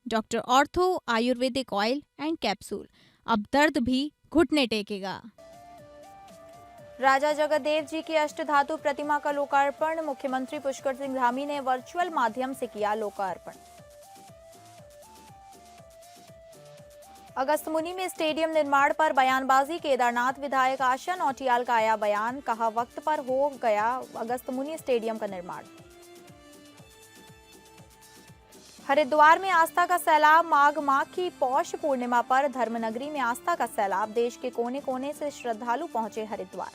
Doctor ortho Ayurvedic oil and capsule, अब दर्द भी घुटने टेकेगा। राजा जगदेव जी की अष्टधातु प्रतिमा का लोकार्पण, मुख्यमंत्री पुष्कर सिंह धामी ने वर्चुअल माध्यम से किया लोकार्पण। अगस्त्यमुनि में स्टेडियम निर्माण पर बयानबाजी, केदारनाथ विधायक आशा नौटियाल का आया बयान, कहा वक्त पर हो गया अगस्त्यमुनि स्टेडियम का निर्माण। हरिद्वार में आस्था का सैलाब, माघ माह की पौष पूर्णिमा पर धर्मनगरी में आस्था का सैलाब, देश के कोने कोने से श्रद्धालु पहुंचे हरिद्वार।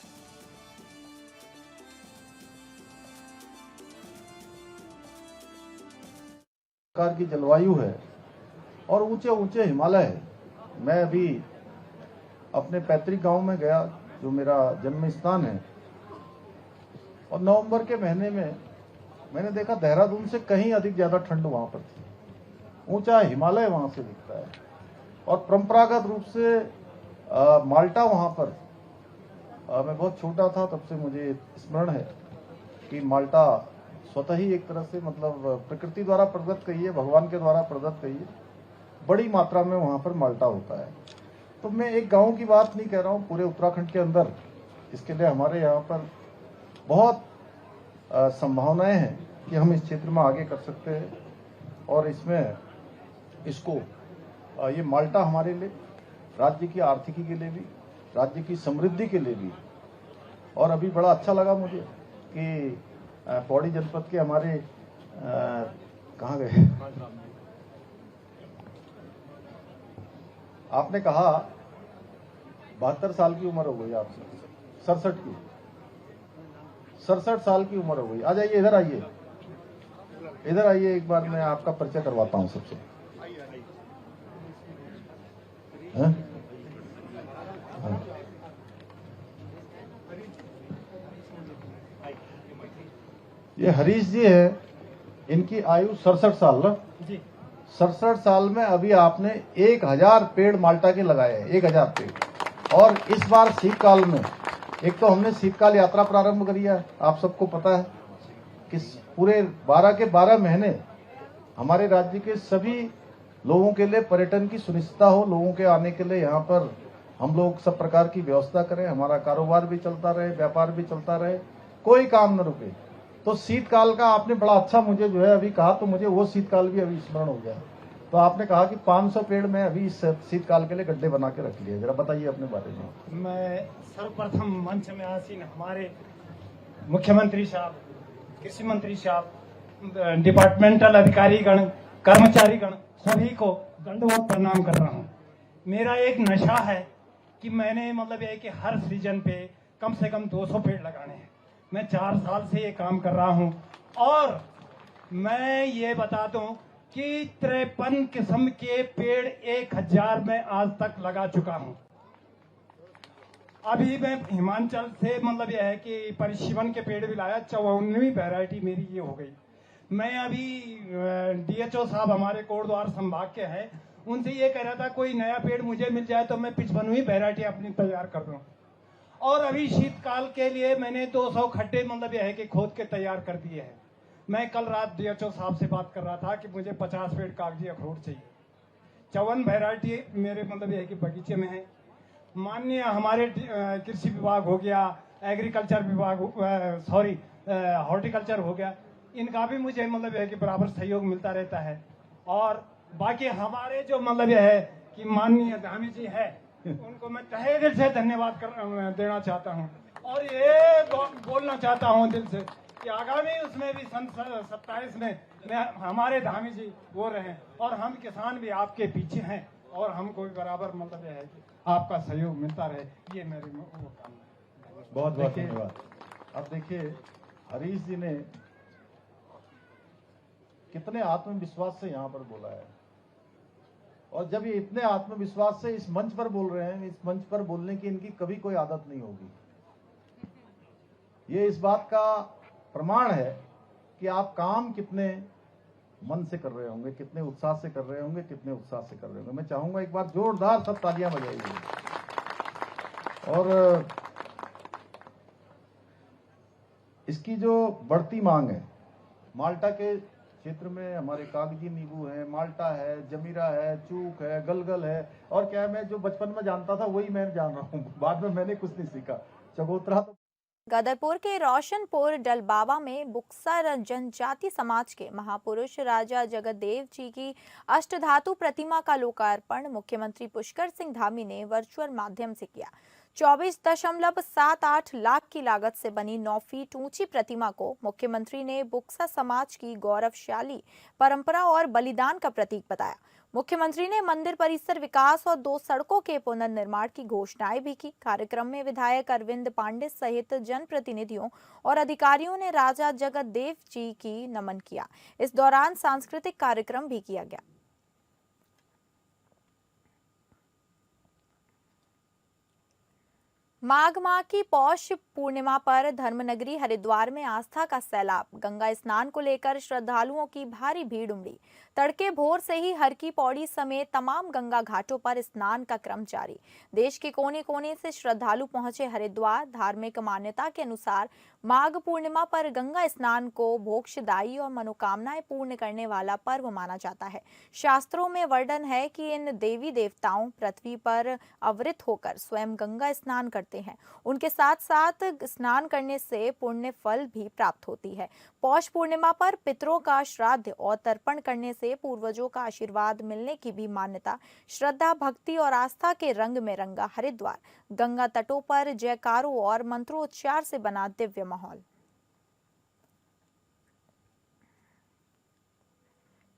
प्रकार की जलवायु है और ऊंचे ऊंचे हिमालय है। मैं अभी अपने पैतृक गांव में गया जो मेरा जन्म स्थान है, और नवंबर के महीने में मैंने देखा देहरादून से कहीं अधिक ज्यादा ठंड वहां पर थी। ऊंचा हिमालय वहां से दिखता है और परंपरागत रूप से माल्टा वहां पर मैं बहुत छोटा था तब से मुझे स्मरण है कि माल्टा स्वतः ही एक तरह से मतलब प्रकृति द्वारा प्रदत्त कहिए, भगवान के द्वारा प्रदत्त कहिए, बड़ी मात्रा में वहां पर माल्टा होता है। तो मैं एक गांव की बात नहीं कह रहा हूं, पूरे उत्तराखंड के अंदर इसके लिए हमारे यहाँ पर बहुत संभावनाएं हैं कि हम इस क्षेत्र में आगे कर सकते हैं। और इसमें इसको ये माल्टा हमारे लिए, राज्य की आर्थिकी के लिए भी, राज्य की समृद्धि के लिए भी, और अभी बड़ा अच्छा लगा मुझे कि पौड़ी जनपद के हमारे कहाँ गए, आपने कहा 72 साल की उम्र हो गई आपसे, 67 साल की उम्र हो गई। आ जाइए, इधर आइए, इधर आइए, एक बार मैं आपका परिचय करवाता हूं सबसे। ये हरीश जी है, इनकी आयु 67 साल ना जी। 67 साल में अभी आपने 1000 पेड़ माल्टा के लगाए हैं, 1000 पेड़। और इस बार शीतकाल में एक तो हमने शीतकाल यात्रा प्रारंभ करी है, आप सबको पता है कि पूरे 12 के 12 महीने हमारे राज्य के सभी लोगों के लिए पर्यटन की सुनिश्चितता हो, लोगों के आने के लिए यहाँ पर हम लोग सब प्रकार की व्यवस्था करें, हमारा कारोबार भी चलता रहे, व्यापार भी चलता रहे, कोई काम न रुके। तो शीतकाल का आपने बड़ा अच्छा मुझे जो है अभी कहा, तो मुझे वो शीतकाल भी अभी स्मरण हो गया। तो आपने कहा कि 500 पेड़ में अभी इस शीतकाल के लिए गड्ढे बना के रख लिए, जरा बताइए अपने बारे में। मैं सर्वप्रथम मंच में आसीन हमारे मुख्यमंत्री साहब, कृषि मंत्री साहब, डिपार्टमेंटल अधिकारीगण, कर्मचारीगण सभी को दंडवत प्रणाम कर रहा हूँ। मेरा एक नशा है कि मैंने मतलब ये कि हर सीजन पे कम से कम 200 पेड़ लगाने हैं। मैं 4 साल से ये काम कर रहा हूँ और मैं ये बता दूं कि 53 किस्म के पेड़ 1000 में आज तक लगा चुका हूँ। अभी मैं हिमाचल से मतलब यह है कि परिशीवन के पेड़ भी लाया, 54वीं वैरायटी मेरी ये हो गई। मैं अभी डीएचओ साहब हमारे कोटद्वार संभाग के हैं, उनसे ये कह रहा था कोई नया पेड़ मुझे मिल जाए तो मैं 55वीं वैरायटी अपनी तैयार कर दूं। और अभी शीतकाल के लिए मैंने 200 खड्डे मतलब यह है कि खोद के तैयार कर दिए हैं। मैं कल रात डीएचओ साहब से बात कर रहा था कि मुझे 50 पेड़ कागजी अखरोट चाहिए। 54 वैरायटी मेरे मतलब यह है कि बगीचे में है। माननीय हमारे कृषि विभाग हो गया, एग्रीकल्चर विभाग, हॉर्टिकल्चर हो गया, इनका भी मुझे मतलब है कि बराबर सहयोग मिलता रहता है। और बाकी हमारे जो मतलब यह है कि माननीय धामी जी है, उनको मैं तहे दिल से धन्यवाद देना चाहता हूं। और ये बोलना चाहता हूं दिल से कि आगामी उसमें भी सन 27 में मैं हमारे धामी जी वो रहे और हम किसान भी आपके पीछे हैं और हमको भी बराबर मतलब है कि आपका सहयोग मिलता रहे, ये मेरी वो कामना। बहुत बहुत धन्यवाद। अब देखिए हरीश जी ने कितने आत्मविश्वास से यहाँ पर बोला है, और जब ये इतने आत्मविश्वास से इस मंच पर बोल रहे हैं, इस मंच पर बोलने की इनकी कभी कोई आदत नहीं होगी। ये इस बात का प्रमाण है कि आप काम कितने मन से कर रहे होंगे, कितने उत्साह से कर रहे होंगे, कितने उत्साह से कर रहे होंगे। मैं चाहूंगा एक बार जोरदार सब तालियां बजाइए। और इसकी जो बढ़ती मांग है, माल्टा के क्षेत्र में हमारे कागजी नींबू है, माल्टा है, जमीरा है, चूक है, गलगल है, और क्या है, मैं जो बचपन में जानता था वही मैं जान रहा हूँ। बाद में मैंने कुछ नहीं सीखा। चकोतरा तो गदरपुर के रोशनपुर डलबावा में बुक्सर जनजाति समाज के महापुरुष राजा जगतदेव जी की अष्टधातु प्रतिमा का लोकार्पण मुख्यमंत्री पुष्कर सिंह धामी ने वर्चुअल माध्यम से किया। 24.78 लाख की लागत से बनी 9 फीट ऊंची प्रतिमा को मुख्यमंत्री ने बुक्सा समाज की गौरवशाली परंपरा और बलिदान का प्रतीक बताया। मुख्यमंत्री ने मंदिर परिसर विकास और 2 सड़कों के पुनर्निर्माण की घोषणाएं भी की। कार्यक्रम में विधायक अरविंद पांडे सहित जनप्रतिनिधियों और अधिकारियों ने राजा जगतदेव जी की नमन किया। इस दौरान सांस्कृतिक कार्यक्रम भी किया गया। माघ माह की पौष पूर्णिमा पर धर्मनगरी हरिद्वार में आस्था का सैलाब। गंगा स्नान को लेकर श्रद्धालुओं की भारी भीड़ उमड़ी। तड़के भोर से ही हर की पौड़ी समेत तमाम गंगा घाटों पर स्नान का क्रम जारी। देश के कोने कोने से श्रद्धालु पहुंचे हरिद्वार। धार्मिक मान्यता के अनुसार माघ पूर्णिमा पर गंगा स्नान को मोक्षदायी और मनोकामनाएं पूर्ण करने वाला पर्व माना जाता है। शास्त्रों में वर्णन है कि इन देवी देवताओं पृथ्वी पर अवतरित होकर स्वयं गंगा स्नान करते हैं। उनके साथ साथ स्नान करने से पुण्य फल भी प्राप्त होती है। पौष पूर्णिमा पर पितरों का श्राद्ध और तर्पण करने से पूर्वजों का आशीर्वाद मिलने की भी मान्यता। श्रद्धा, भक्ति और आस्था के रंग में रंगा हरिद्वार। गंगा तटों पर जयकारों और मंत्रोच्चार से बना दिव्य माहौल।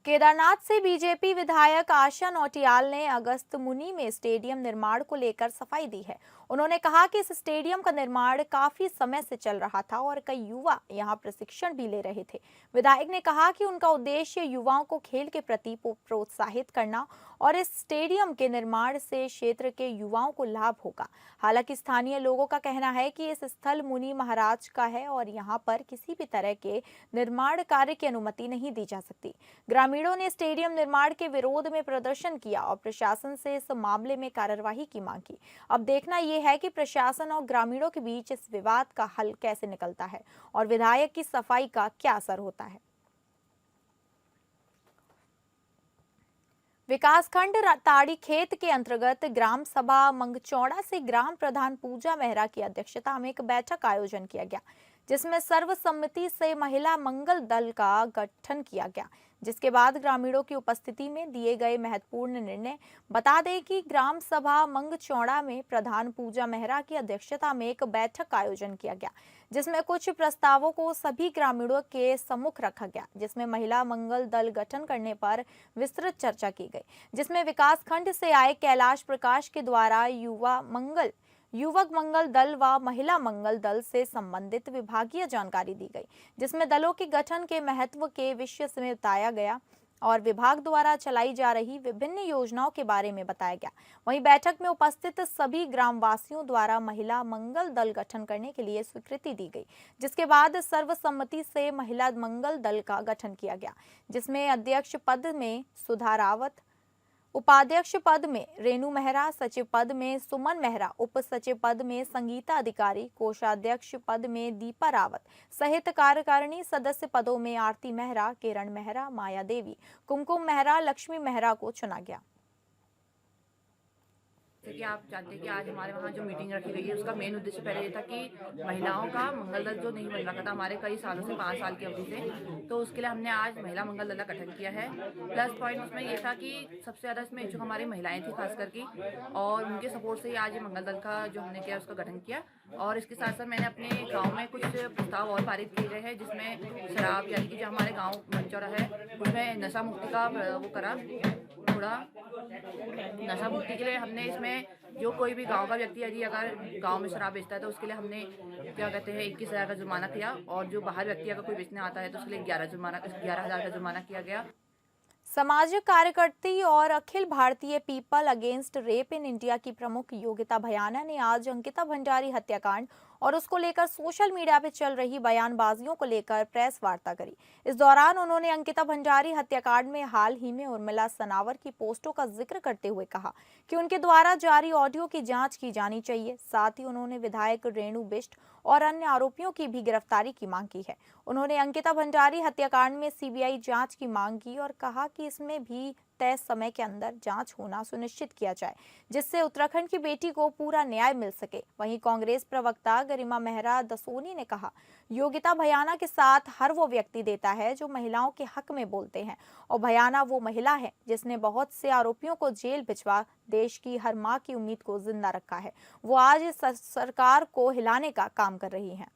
केदारनाथ से बीजेपी विधायक आशा नौटियाल ने अगस्त मुनि में स्टेडियम निर्माण को लेकर सफाई दी है। उन्होंने कहा कि इस स्टेडियम का निर्माण काफी समय से चल रहा था और कई युवा यहां प्रशिक्षण भी ले रहे थे। विधायक ने कहा कि उनका उद्देश्य युवाओं को खेल के प्रति प्रोत्साहित करना और इस स्टेडियम के निर्माण से क्षेत्र के युवाओं को लाभ होगा। हालांकि स्थानीय लोगों का कहना है कि इस स्थल मुनि महाराज का है और यहाँ पर किसी भी तरह के निर्माण कार्य की अनुमति नहीं दी जा सकती। ग्रामीणों ने स्टेडियम निर्माण के विरोध में प्रदर्शन किया और प्रशासन से इस मामले में कार्यवाही की मांग की। अब देखना यह है कि प्रशासन और ग्रामीणों के बीच इस विवाद का हल कैसे निकलता है और विधायक की सफाई का क्या असर होता है। विकासखंड ताड़ी खेत के अंतर्गत ग्राम सभा मंगचौड़ा से ग्राम प्रधान पूजा मेहरा की अध्यक्षता में एक बैठक का आयोजन किया गया, जिसमें सर्वसम्मति से महिला मंगल दल का गठन किया गया, जिसके बाद ग्रामीणों की उपस्थिति में दिए गए महत्वपूर्ण निर्णय। बता दें कि ग्राम सभा मंगचौड़ा में प्रधान पूजा मेहरा की अध्यक्षता में एक बैठक का आयोजन किया गया, जिसमें कुछ प्रस्तावों को सभी ग्रामीणों के सम्मुख रखा गया, जिसमें महिला मंगल दल गठन करने पर विस्तृत चर्चा की गई, जिसमें विकासखंड से आए कैलाश प्रकाश के द्वारा युवक मंगल दल व महिला मंगल दल से संबंधित विभागीय जानकारी दी गई, जिसमें दलों के गठन के महत्व के विषय में बताया गया और विभाग द्वारा चलाई जा रही विभिन्न योजनाओं के बारे में बताया गया। वहीं बैठक में उपस्थित सभी ग्रामवासियों द्वारा महिला मंगल दल गठन करने के लिए स्वीकृति दी गई, जिसके बाद सर्वसम्मति से महिला मंगल दल का गठन किया गया, जिसमें अध्यक्ष पद में सुधा रावत, उपाध्यक्ष पद में रेणु मेहरा, सचिव पद में सुमन मेहरा, उप सचिव पद में संगीता अधिकारी, कोषाध्यक्ष पद में दीपा रावत सहित कार्यकारिणी सदस्य पदों में आरती मेहरा, किरण मेहरा, माया देवी, कुमकुम मेहरा, लक्ष्मी मेहरा को चुना गया। जैसे कि आप जानते हैं कि आज हमारे वहाँ जो मीटिंग रखी गई है उसका मेन उद्देश्य पहले ये था कि महिलाओं का मंगल दल जो नहीं बन रहा था हमारे कई सालों से 5 साल की अवधि से, तो उसके लिए हमने आज महिला मंगल दल का गठन किया है। प्लस पॉइंट उसमें ये था कि सबसे ज़्यादा इसमें इच्छुक हमारी महिलाएं थी खास करके, और उनके सपोर्ट से ही आज मंगल दल का जो हमने किया उसका गठन किया। और इसके साथ साथ मैंने अपने गाँव में कुछ प्रस्ताव और पारित किए गए हैं, जिसमें शराब यानी कि जो हमारे गाँव मंचौड़ा है उसमें नशा मुक्ति का वो करा, थोड़ा नशा मुक्ति के लिए हमने इसमें जो कोई भी गांव का व्यक्ति यदि अगर गांव में शराब बेचता है तो उसके लिए हमने क्या कहते हैं 21,000 का जुर्माना किया, और जो बाहर व्यक्ति अगर कोई बेचने आता है तो उसके लिए 11,000 का जुर्माना किया गया। सामाजिक कार्यकर्ती और Akhil Bharatiya people against rape in India की प्रमुख योगिता भयाना ने आज अंकिता भंडारी हत्याकांड और उसको लेकर सोशल मीडिया पे चल रही बयानबाजियों को लेकर प्रेस वार्ता करी। इस दौरान उन्होंने अंकिता भंडारी हत्याकांड में हाल ही में उर्मिला सनावर की पोस्टों का जिक्र करते हुए कहा कि उनके द्वारा जारी ऑडियो की जांच की जानी चाहिए। साथ ही उन्होंने विधायक रेणु बिष्ट और अन्य आरोपियों की भी गिरफ्तारी की मांग की है। उन्होंने अंकिता भंडारी हत्याकांड में सीबीआई जांच की मांग की और कहा कि इसमें भी तय समय के अंदर जांच होना सुनिश्चित किया जाए, जिससे उत्तराखंड की बेटी को पूरा न्याय मिल सके। वहीं कांग्रेस प्रवक्ता गरिमा मेहरा दसोनी ने कहा, योगिता भयाना के साथ हर वो व्यक्ति देता है जो महिलाओं के हक में बोलते हैं, और भयाना वो महिला है जिसने बहुत से आरोपियों को जेल भिजवा देश की हर मां की उम्मीद को जिंदा रखा है। वो आज इस सरकार को हिलाने का काम कर रही हैं।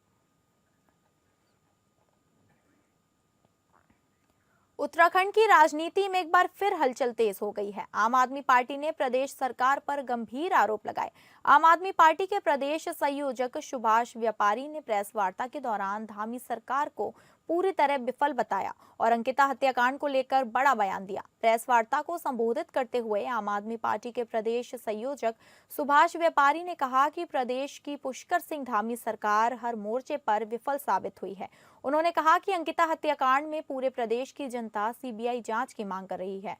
उत्तराखंड की राजनीति में एक बार फिर हलचल तेज हो गई है। आम आदमी पार्टी ने प्रदेश सरकार पर गंभीर आरोप लगाए। आम आदमी पार्टी के प्रदेश संयोजक सुभाष व्यापारी ने प्रेस वार्ता के दौरान धामी सरकार को पूरी तरह विफल बताया और अंकिता हत्याकांड को लेकर बड़ा बयान दिया। प्रेस वार्ता को संबोधित करते हुए आम आदमी पार्टी के प्रदेश संयोजक सुभाष व्यापारी ने कहा कि प्रदेश की पुष्कर सिंह धामी सरकार हर मोर्चे पर विफल साबित हुई है। उन्होंने कहा कि अंकिता हत्याकांड में पूरे प्रदेश की जनता सीबीआई जांच की मांग कर रही है।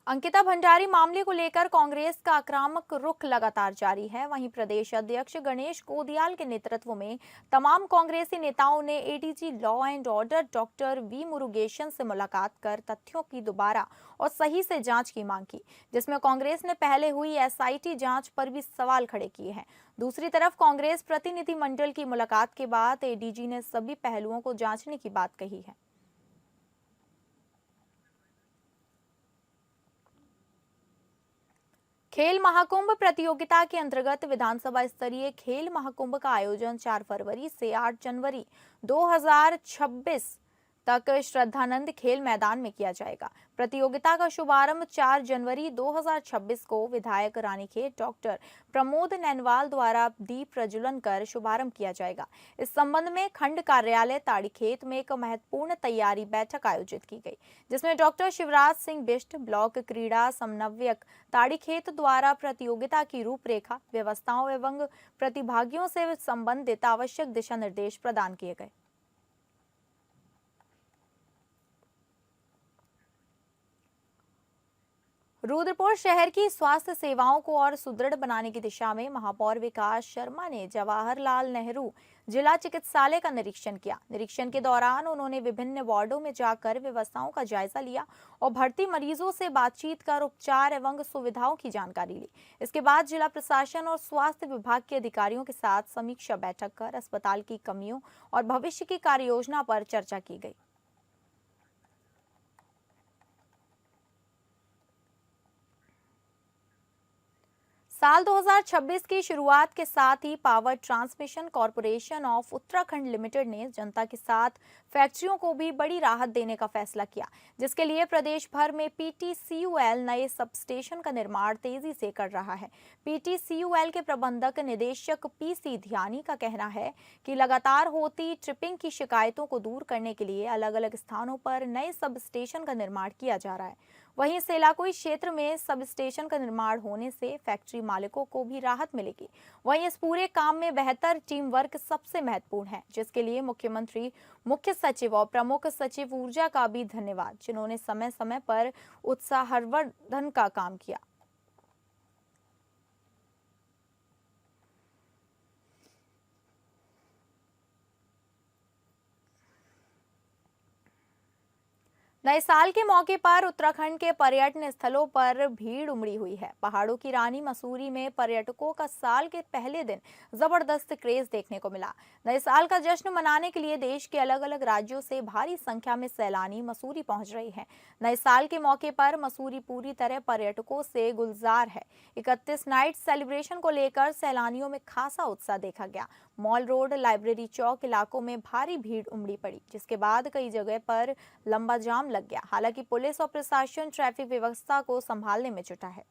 अंकिता भंडारी मामले को लेकर कांग्रेस का आक्रामक रुख लगातार जारी है। वहीं प्रदेश अध्यक्ष गणेश गोदियाल के नेतृत्व में तमाम कांग्रेसी नेताओं ने ADG law and order doctor V Murugesan से मुलाकात कर तथ्यों की दोबारा और सही से जांच की मांग की, जिसमें कांग्रेस ने पहले हुई एसआईटी जांच पर भी सवाल खड़े किए हैं। दूसरी तरफ कांग्रेस प्रतिनिधिमंडल की मुलाकात के बाद एडीजी ने सभी पहलुओं को जांचने की बात कही है। खेल महाकुंभ प्रतियोगिता के अंतर्गत विधानसभा स्तरीय खेल महाकुंभ का आयोजन 4 फरवरी से 8 जनवरी 2026 तक श्रद्धानंद खेल मैदान में किया जाएगा। प्रतियोगिता का शुभारंभ 4 जनवरी 2026 को विधायक रानीखेत डॉक्टर प्रमोद नैनवाल द्वारा दीप प्रज्वलन कर शुभारंभ किया जाएगा। इस संबंध में खंड कार्यालय ताड़ीखेत में एक महत्वपूर्ण तैयारी बैठक आयोजित की गई, जिसमें डॉक्टर शिवराज सिंह बिष्ट, ब्लॉक क्रीड़ा समन्वयक ताड़ीखेत द्वारा प्रतियोगिता की रूपरेखा, व्यवस्थाओं एवं प्रतिभागियों से संबंधित आवश्यक दिशा निर्देश प्रदान किए गए। रुद्रपुर शहर की स्वास्थ्य सेवाओं को और सुदृढ़ बनाने की दिशा में महापौर विकास शर्मा ने जवाहरलाल नेहरू जिला चिकित्सालय का निरीक्षण किया। निरीक्षण के दौरान उन्होंने विभिन्न वार्डों में जाकर व्यवस्थाओं का जायजा लिया और भर्ती मरीजों से बातचीत कर उपचार एवं सुविधाओं की जानकारी ली। इसके बाद जिला प्रशासन और स्वास्थ्य विभाग के अधिकारियों के साथ समीक्षा बैठक कर अस्पताल की कमियों और भविष्य की कार्ययोजना पर चर्चा की गई। साल 2026 की शुरुआत के साथ ही power transmission corporation of Uttarakhand limited ने जनता के साथ फैक्ट्रियों को भी बड़ी राहत देने का फैसला किया, जिसके लिए प्रदेश भर में पीटीसीयूएल नए सबस्टेशन का निर्माण तेजी से कर रहा है। पीटीसीयूएल के प्रबंधक निदेशक पीसी ध्यानी का कहना है कि लगातार होती ट्रिपिंग की शिकायतों को दूर करने के लिए अलग अलग स्थानों पर नए सबस्टेशन का निर्माण किया जा रहा है। वहीं सेलाकुई क्षेत्र में सब स्टेशन का निर्माण होने से फैक्ट्री मालिकों को भी राहत मिलेगी। वहीं इस पूरे काम में बेहतर टीम वर्क सबसे महत्वपूर्ण है, जिसके लिए मुख्यमंत्री, मुख्य सचिव और प्रमुख सचिव ऊर्जा का भी धन्यवाद, जिन्होंने समय समय पर उत्साहवर्धन का काम किया। नए साल के मौके पर उत्तराखंड के पर्यटन स्थलों पर भीड़ उमड़ी हुई है। पहाड़ों की रानी मसूरी में पर्यटकों का साल के पहले दिन जबरदस्त क्रेज देखने को मिला। नए साल का जश्न मनाने के लिए देश के अलग अलग राज्यों से भारी संख्या में सैलानी मसूरी पहुंच रहे हैं। नए साल के मौके पर मसूरी पूरी तरह पर्यटकों से गुलजार है। 31 नाइट सेलिब्रेशन को लेकर सैलानियों में खासा उत्साह देखा गया। मॉल रोड, लाइब्रेरी चौक इलाकों में भारी भीड़ उमड़ी पड़ी, जिसके बाद कई जगह पर लंबा जाम लग गया। हालांकि पुलिस और प्रशासन ट्रैफिक व्यवस्था को संभालने में जुटा है।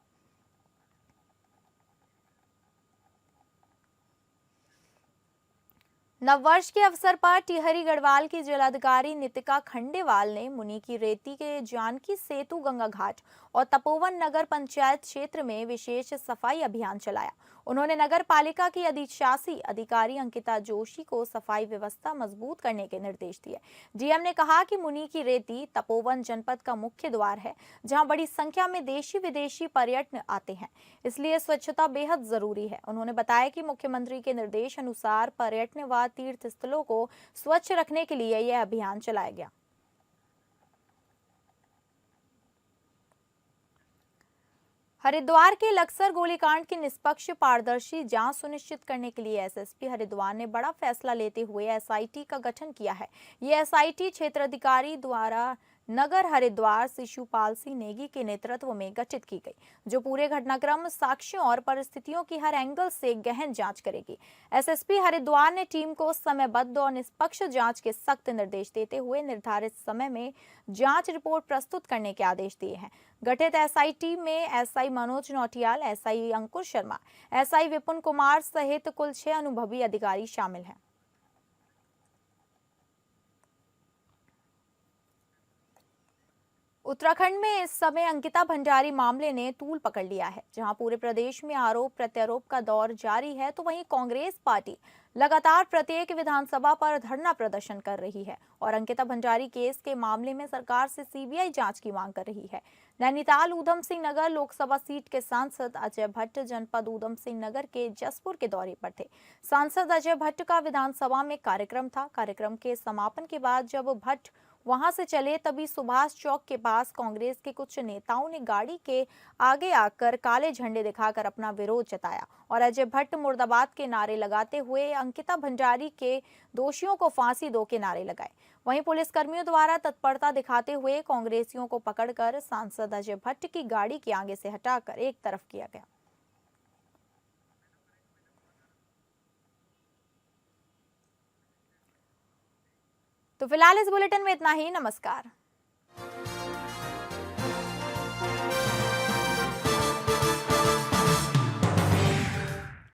नववर्ष के अवसर पर टिहरी गढ़वाल की जिलाधिकारी नितिका खंडेवाल ने मुनि की रेती के जानकी सेतु गंगा घाट और तपोवन नगर पंचायत क्षेत्र में विशेष सफाई अभियान चलाया। उन्होंने नगर पालिका की अधिशासी अधिकारी अंकिता जोशी को सफाई व्यवस्था मजबूत करने के निर्देश दिए। डीएम ने कहा कि मुनि की रेती तपोवन जनपद का मुख्य द्वार है, जहां बड़ी संख्या में देशी विदेशी पर्यटन आते हैं, इसलिए स्वच्छता बेहद जरूरी है। उन्होंने बताया कि मुख्यमंत्री के निर्देश अनुसार पर्यटन व तीर्थ स्थलों को स्वच्छ रखने के लिए यह अभियान चलाया गया। हरिद्वार के लक्सर गोलीकांड की निष्पक्ष पारदर्शी जांच सुनिश्चित करने के लिए एसएसपी हरिद्वार ने बड़ा फैसला लेते हुए एसआईटी का गठन किया है। ये एसआईटी क्षेत्राधिकारी द्वारा नगर हरिद्वार शिशुपाल सिंह नेगी के नेतृत्व में गठित की गई, जो पूरे घटनाक्रम, साक्ष्यों और परिस्थितियों की हर एंगल से गहन जांच करेगी। एसएसपी हरिद्वार ने टीम को समयबद्ध और निष्पक्ष जांच के सख्त निर्देश देते हुए निर्धारित समय में जांच रिपोर्ट प्रस्तुत करने के आदेश दिए हैं। गठित एसआईटी में एसआई मनोज नौटियाल, एसआई अंकुर शर्मा, एसआई विपुन कुमार सहित कुल 6 अनुभवी अधिकारी शामिल हैं। उत्तराखंड में इस समय अंकिता भंडारी मामले ने तूल पकड़ लिया है। जहां पूरे प्रदेश में आरोप प्रत्यारोप का दौर जारी है, तो वहीं कांग्रेस पार्टी लगातार प्रत्येक विधानसभा पर धरना प्रदर्शन कर रही है और अंकिता भंडारी केस के मामले में सरकार से सीबीआई जांच की मांग कर रही है। नैनीताल ऊधम सिंह नगर लोकसभा सीट के सांसद अजय भट्ट जनपद ऊधम सिंह नगर के जसपुर के दौरे पर थे। सांसद अजय भट्ट का विधानसभा में कार्यक्रम था। कार्यक्रम के समापन के बाद जब भट्ट वहां से चले, तभी सुभाष चौक के पास कांग्रेस के कुछ नेताओं ने गाड़ी के आगे आकर काले झंडे दिखाकर अपना विरोध जताया और अजय भट्ट मुर्दाबाद के नारे लगाते हुए अंकिता भंडारी के दोषियों को फांसी दो के नारे लगाए। वहीं पुलिसकर्मियों द्वारा तत्परता दिखाते हुए कांग्रेसियों को पकड़कर सांसद अजय भट्ट की गाड़ी के आगे से हटाकर एक तरफ किया गया। तो फिलहाल इस बुलेटिन में इतना ही। नमस्कार।